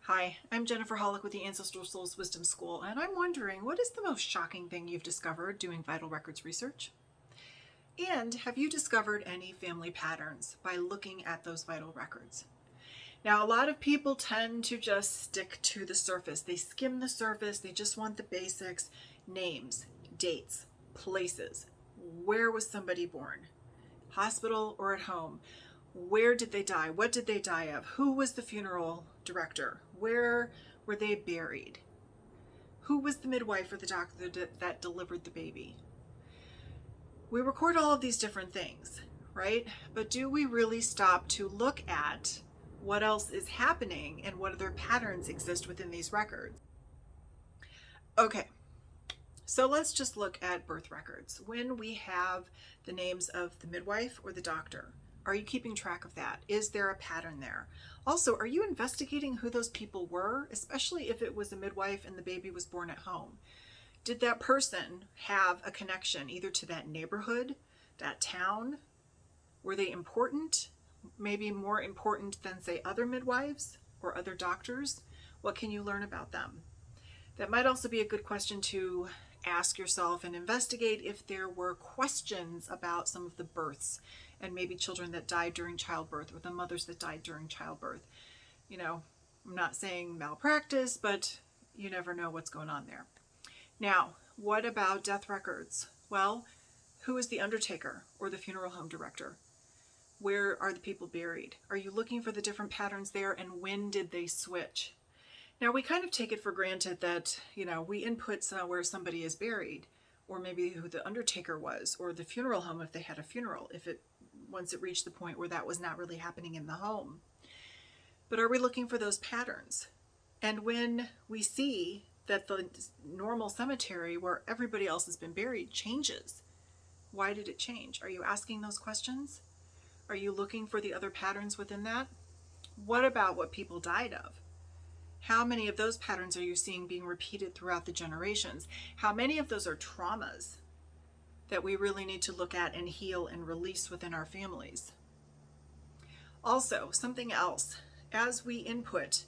Hi, I'm Jennifer Hollick with the Ancestral Souls Wisdom School, and I'm wondering, what is the most shocking thing you've discovered doing vital records research? And have you discovered any family patterns by looking at those vital records? Now, a lot of people tend to just stick to the surface. They skim the surface. They just want the basics: names, dates, places. Where was somebody born? Hospital or at home? Where did they die? What did they die of? Who was the funeral director? Where were they buried? Who was the midwife or the doctor that delivered the baby? We record all of these different things, right? But do we really stop to look at what else is happening and what other patterns exist within these records? Okay, so let's just look at birth records. When we have the names of the midwife or the doctor, are you keeping track of that? Is there a pattern there? Also, are you investigating who those people were, especially if it was a midwife and the baby was born at home? Did that person have a connection either to that neighborhood, that town? Were they important? Maybe more important than, say, other midwives or other doctors? What can you learn about them? That might also be a good question to ask yourself and investigate if there were questions about some of the births and maybe children that died during childbirth or the mothers that died during childbirth. You know, I'm not saying malpractice, but you never know what's going on there. Now, what about death records? Well, who is the undertaker or the funeral home director? Where are the people buried? Are you looking for the different patterns there, and when did they switch? Now, we kind of take it for granted that, we input where somebody is buried, or maybe who the undertaker was, or the funeral home if they had a funeral, once it reached the point where that was not really happening in the home. But are we looking for those patterns? And when we see that the normal cemetery where everybody else has been buried changes, why did it change? Are you asking those questions? Are you looking for the other patterns within that? What about what people died of? How many of those patterns are you seeing being repeated throughout the generations? How many of those are traumas that we really need to look at and heal and release within our families? Also, something else, as we input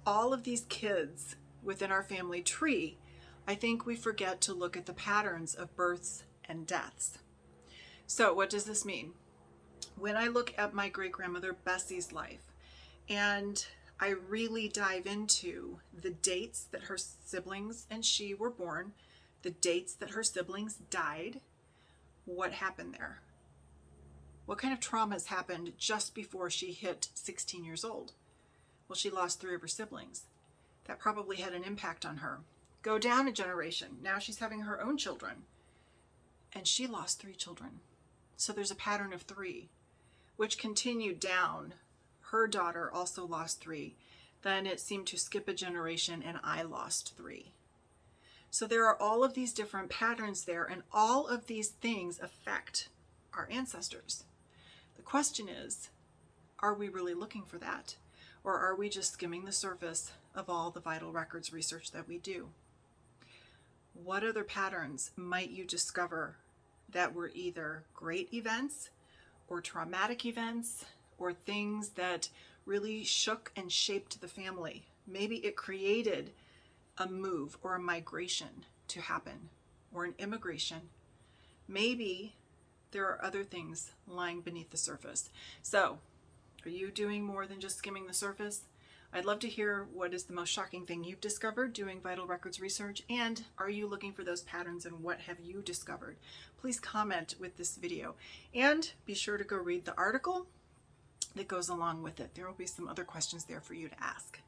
all of these kids within our family tree, I think we forget to look at the patterns of births and deaths. So what does this mean? When I look at my great-grandmother Bessie's life, and I really dive into the dates that her siblings and she were born, the dates that her siblings died, what happened there? What kind of traumas happened just before she hit 16 years old? Well, she lost 3 of her siblings. That probably had an impact on her. Go down a generation. Now she's having her own children, and she lost 3 children. So there's a pattern of 3, which continued down. Her daughter also lost 3. Then it seemed to skip a generation, and I lost 3. So there are all of these different patterns there, and all of these things affect our ancestors. The question is, are we really looking for that? Or are we just skimming the surface of all the vital records research that we do? What other patterns might you discover that were either great events or traumatic events, or things that really shook and shaped the family? Maybe it created a move or a migration to happen, or an immigration. Maybe there are other things lying beneath the surface. So, are you doing more than just skimming the surface? I'd love to hear what is the most shocking thing you've discovered doing vital records research, and are you looking for those patterns, and what have you discovered? Please comment with this video, and be sure to go read the article that goes along with it. There will be some other questions there for you to ask.